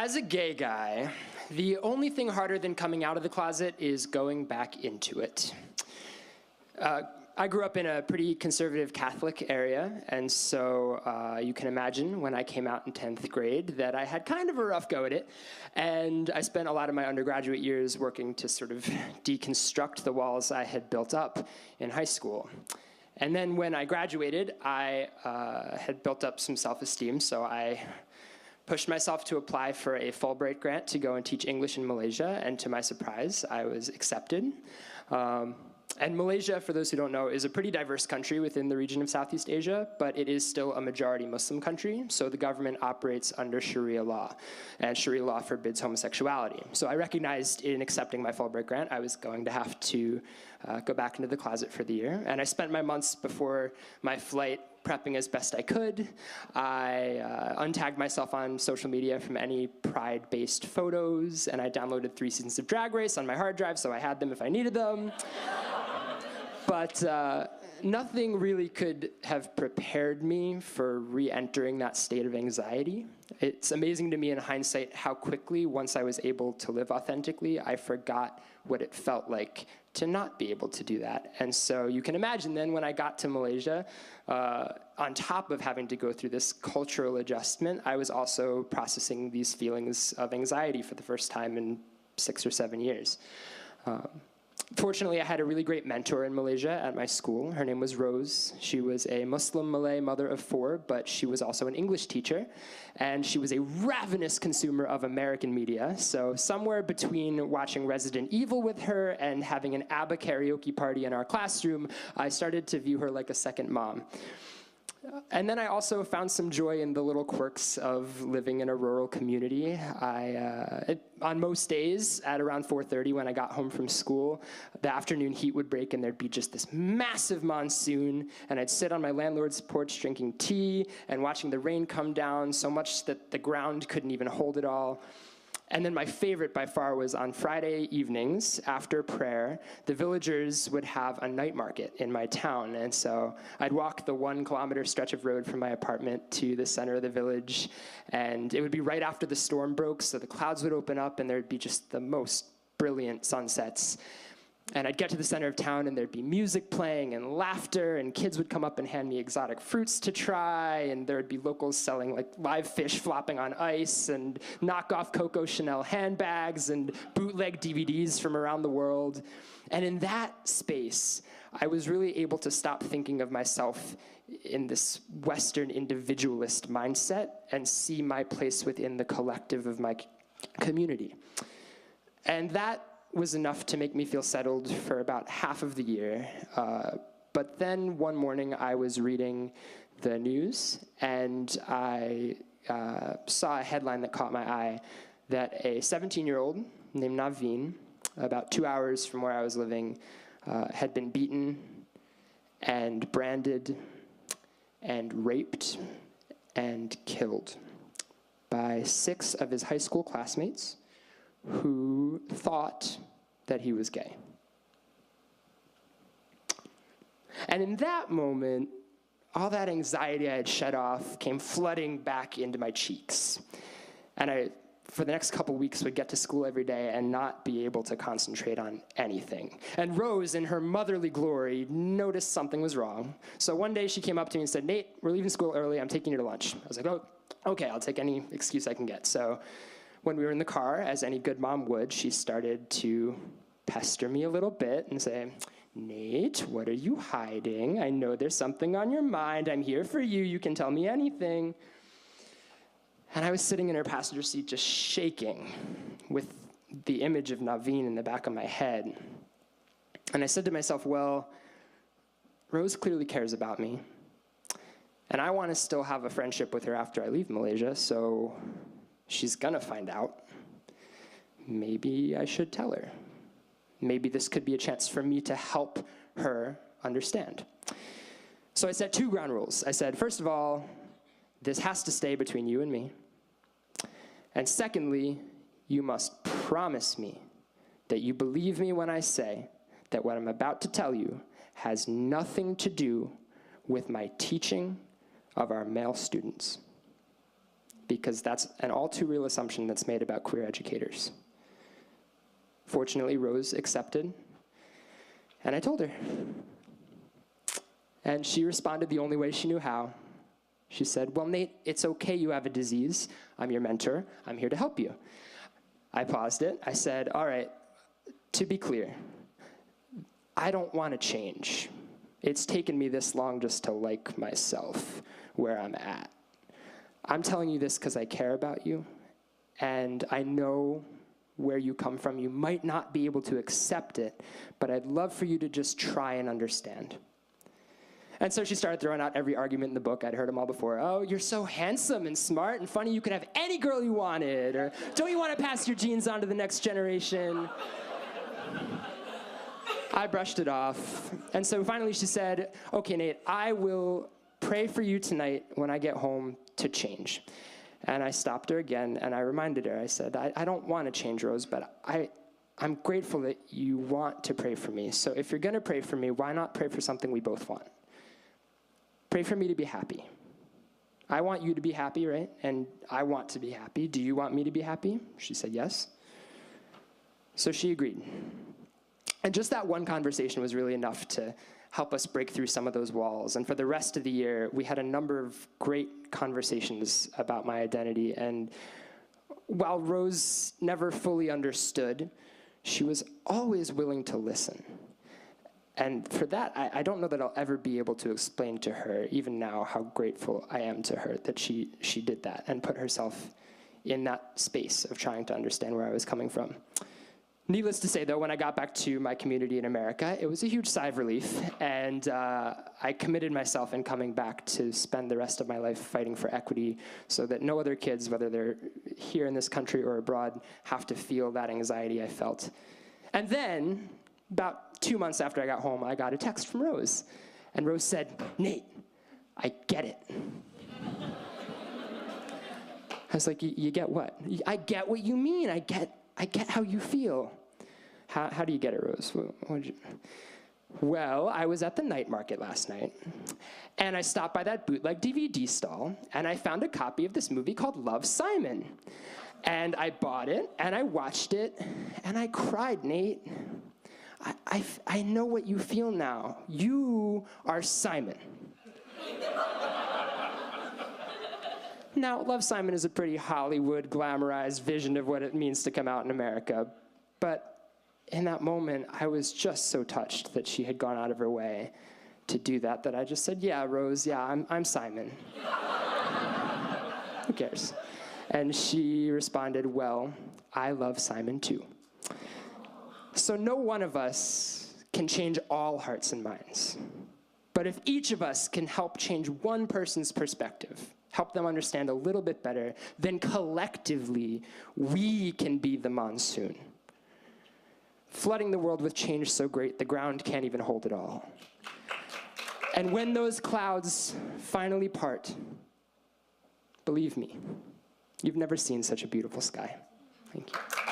As a gay guy, the only thing harder than coming out of the closet is going back into it. I grew up in a pretty conservative Catholic area, and so you can imagine when I came out in 10th grade that I had kind of a rough go at it, and I spent a lot of my undergraduate years working to sort of deconstruct the walls I had built up in high school. And then when I graduated, I had built up some self-esteem, so I pushed myself to apply for a Fulbright grant to go and teach English in Malaysia, and to my surprise, I was accepted. And Malaysia, for those who don't know, is a pretty diverse country within the region of Southeast Asia, but it is still a majority Muslim country, so the government operates under Sharia law, and Sharia law forbids homosexuality. So I recognized in accepting my Fulbright grant, I was going to have to go back into the closet for the year, and I spent my months before my flight prepping as best I could. I untagged myself on social media from any pride-based photos, and I downloaded 3 seasons of Drag Race on my hard drive, so I had them if I needed them. But nothing really could have prepared me for re-entering that state of anxiety. It's amazing to me in hindsight how quickly, once I was able to live authentically, I forgot what it felt like to not be able to do that. And so you can imagine then when I got to Malaysia, on top of having to go through this cultural adjustment, I was also processing these feelings of anxiety for the first time in 6 or 7 years. Fortunately, I had a really great mentor in Malaysia at my school. Her name was Rose. She was a Muslim Malay mother of 4, but she was also an English teacher, and she was a ravenous consumer of American media. So somewhere between watching Resident Evil with her and having an ABBA karaoke party in our classroom, I started to view her like a second mom. And then I also found some joy in the little quirks of living in a rural community. On most days, at around 4:30 when I got home from school, the afternoon heat would break and there'd be just this massive monsoon, and I'd sit on my landlord's porch drinking tea and watching the rain come down so much that the ground couldn't even hold it all. And then my favorite by far was on Friday evenings after prayer, the villagers would have a night market in my town. And so I'd walk the 1-kilometer stretch of road from my apartment to the center of the village. And it would be right after the storm broke, so the clouds would open up and there'd be just the most brilliant sunsets. And I'd get to the center of town and there'd be music playing and laughter, and kids would come up and hand me exotic fruits to try, and there would be locals selling like live fish flopping on ice and knockoff Coco Chanel handbags and bootleg DVDs from around the world. And in that space, I was really able to stop thinking of myself in this Western individualist mindset and see my place within the collective of my community. And that was enough to make me feel settled for about half of the year. But then one morning I was reading the news and I saw a headline that caught my eye that a 17-year-old named Naveen, about 2 hours from where I was living, had been beaten and branded and raped and killed by 6 of his high school classmates who thought that he was gay. And in that moment, all that anxiety I had shed off came flooding back into my cheeks. And I, for the next couple weeks, would get to school every day and not be able to concentrate on anything. And Rose, in her motherly glory, noticed something was wrong. So one day she came up to me and said, "Nate, we're leaving school early. I'm taking you to lunch." I was like, "Oh, okay, I'll take any excuse I can get." So when we were in the car, as any good mom would, she started to pester me a little bit and say, "Nate, what are you hiding? I know there's something on your mind. I'm here for you. You can tell me anything." And I was sitting in her passenger seat just shaking with the image of Naveen in the back of my head. And I said to myself, well, Rose clearly cares about me. And I want to still have a friendship with her after I leave Malaysia, so she's gonna find out. Maybe I should tell her. Maybe this could be a chance for me to help her understand. So I set 2 ground rules. I said, first of all, this has to stay between you and me. And secondly, you must promise me that you believe me when I say that what I'm about to tell you has nothing to do with my teaching of our male students. because that's an all too real assumption that's made about queer educators. Fortunately, Rose accepted, and I told her. And she responded the only way she knew how. She said, well, Nate, it's okay you have a disease. I'm your mentor. I'm here to help you. I paused it. I said, all right, to be clear, I don't want to change. It's taken me this long just to like myself where I'm at. I'm telling you this because I care about you, and I know where you come from. You might not be able to accept it, but I'd love for you to just try and understand. And so she started throwing out every argument in the book. I'd heard them all before. Oh, you're so handsome and smart and funny, you could have any girl you wanted. Or don't you want to pass your genes on to the next generation? I brushed it off. And so finally she said, okay, Nate, I will pray for you tonight when I get home to change. And I stopped her again, and I reminded her. I said, I don't want to change, Rose, but I'm grateful that you want to pray for me. So if you're going to pray for me, why not pray for something we both want? Pray for me to be happy. I want you to be happy, right? And I want to be happy. Do you want me to be happy? She said yes. So she agreed. And just that one conversation was really enough to help us break through some of those walls. And for the rest of the year, we had a number of great conversations about my identity. And while Rose never fully understood, she was always willing to listen. And for that, I don't know that I'll ever be able to explain to her, even now, how grateful I am to her that she did that and put herself in that space of trying to understand where I was coming from. Needless to say, though, when I got back to my community in America, it was a huge sigh of relief, and I committed myself in coming back to spend the rest of my life fighting for equity so that no other kids, whether they're here in this country or abroad, have to feel that anxiety I felt. And then, about 2 months after I got home, I got a text from Rose, and Rose said, Nate, I get it. I was like, you get what? I get what you mean. I get how you feel. How do you get it, Rose? Well, I was at the night market last night, and I stopped by that bootleg DVD stall, and I found a copy of this movie called Love, Simon. And I bought it, and I watched it, and I cried, Nate. I know what you feel now. You are Simon. Now, Love, Simon is a pretty Hollywood, glamorized vision of what it means to come out in America. But in that moment, I was just so touched that she had gone out of her way to do that I just said, yeah, Rose, yeah, I'm Simon. Who cares? And she responded, well, I love Simon too. So no one of us can change all hearts and minds. But if each of us can help change one person's perspective, help them understand a little bit better, then collectively, we can be the monsoon, flooding the world with change so great the ground can't even hold it all. And when those clouds finally part, believe me, you've never seen such a beautiful sky. Thank you.